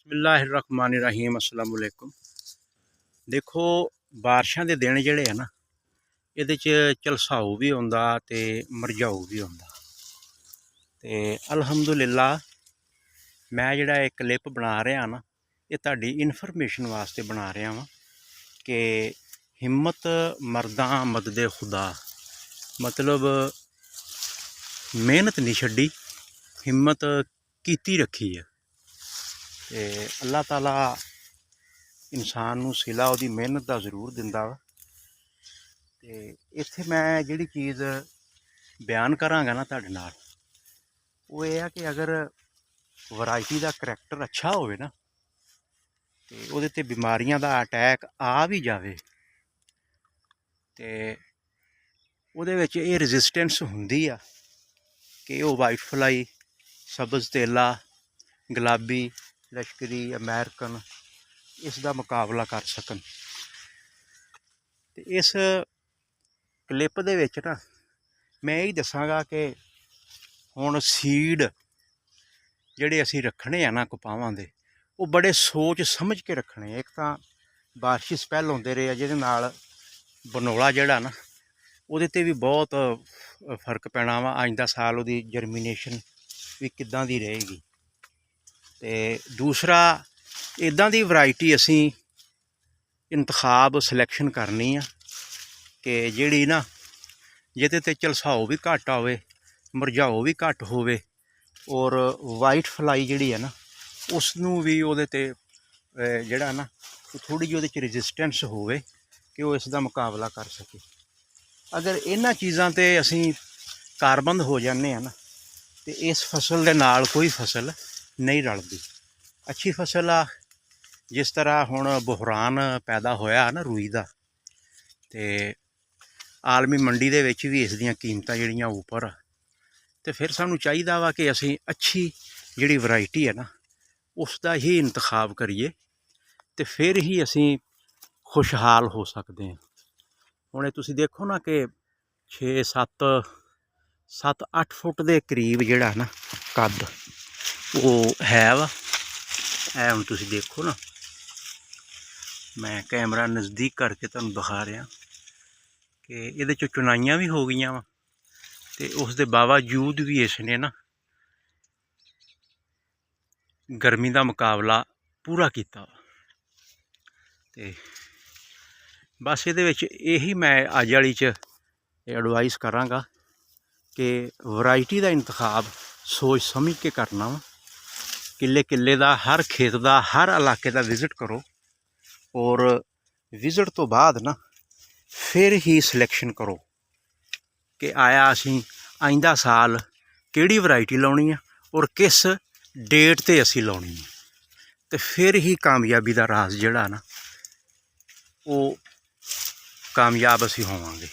बिस्मिल्लाहिर्रहमानिर्रहीम अस्सलाम वालेकुम। देखो बारिशां दे दिन जिहड़े है ना इहदे च झलसाऊ भी होंदा ते मरझाऊ भी होंदा ते अल्हम्दुलिल्लाह मैं जिहड़ा इक क्लिप बना रहा ना ये तुहाडी इन्फॉर्मेशन वास्ते बना रहा वां कि हिम्मत मर्दां मददे खुदा मतलब मेहनत नहीं छड्डी हिम्मत कीती रखी है ते अल्लाह ताला इंसान नूं सिला उहदी मेहनत दा जरूर दिंदा वा ते इत्थे मैं जिहड़ी चीज़ बयान करांगा ना तुहाडे नाल वो ये है कि अगर वैरायटी दा करैक्टर अच्छा होवे ना ते उहदे ते बीमारियां दा अटैक आ भी जावे ते उहदे विच एह् रजिस्टेंस हुंदी आ कि ओह् वाइट फ्लाई सब्ज़ तेला गुलाबी लश्करी अमेरिकन इसका मुकाबला कर सकन। तो इस क्लिप दे विच ना मैं यही दसांगा कि हुण सीड जिहड़े असीं रखने आ ना कपावां दे वो बड़े सोच समझ के रखने। एक तां बारिशी स्पैल होंदे रहे जिहदे नाल बनोला जिहड़ा ना उहदे ते भी बहुत फर्क पैना वा। आइंदा साल उहदी जर्मीनेशन भी किद्दां दी रहेगी। ते दूसरा इदां दी वैरायटी असीं इंतखाब सिलैक्शन करनी आ कि जिहड़ी ना जिहदे ते झलसाओ भी घट्ट आवे मरझाओ भी घट्ट होवे और वाइट फ्लाई जिहड़ी है ना उसनूं भी उहदे ते जिहड़ा ना थोड़ी जी उहदे च रजिस्टेंस होवे कि वो इसका मुकाबला कर सके। अगर इन्हां चीज़ां ते असीं कारबंद हो जाने ना तो इस फसल दे नाल कोई फसल नहीं रलदी। अच्छी फसल आ जिस तरह हुण बुहरान पैदा होया ना रुई दा ते आलमी मंडी दे विच भी इसदियां कीमतां जिहड़ियां उपर ते फिर सानूं चाहिदा वा कि असीं अच्छी जिहड़ी वैरायटी है ना उसका ही इंतखाब करिए ते फिर ही असीं खुशहाल हो सकते हैं। हुण तुसीं देखो ना कि 6-7-8 फुट दे करीब जिहड़ा ना कद वो है वा। है हुण तुसीं देखो ना मैं कैमरा नज़दीक करके तुहानूं दिखा रहा कि इहदे चों चुनाइयां भी हो गईयां वा ते उसदे बावजूद भी इसने ना गर्मी का मुकाबला पूरा किया। ते बस ये यही मैं अज वाली च एडवाइस करांगा कि वैरायटी का इंतखाब सोच समझ के करना वा। किले किले का हर खेत का हर इलाके का विजिट करो और विजिट तो बाद ना फिर ही सिलैक्शन करो कि आया असीं आइंदा साल किहड़ी वैरायटी लाउणी है और किस डेट ते असीं लाउणी है। तो फिर ही कामयाबी का राज जिहड़ा ना वो कामयाब असीं होवांगे।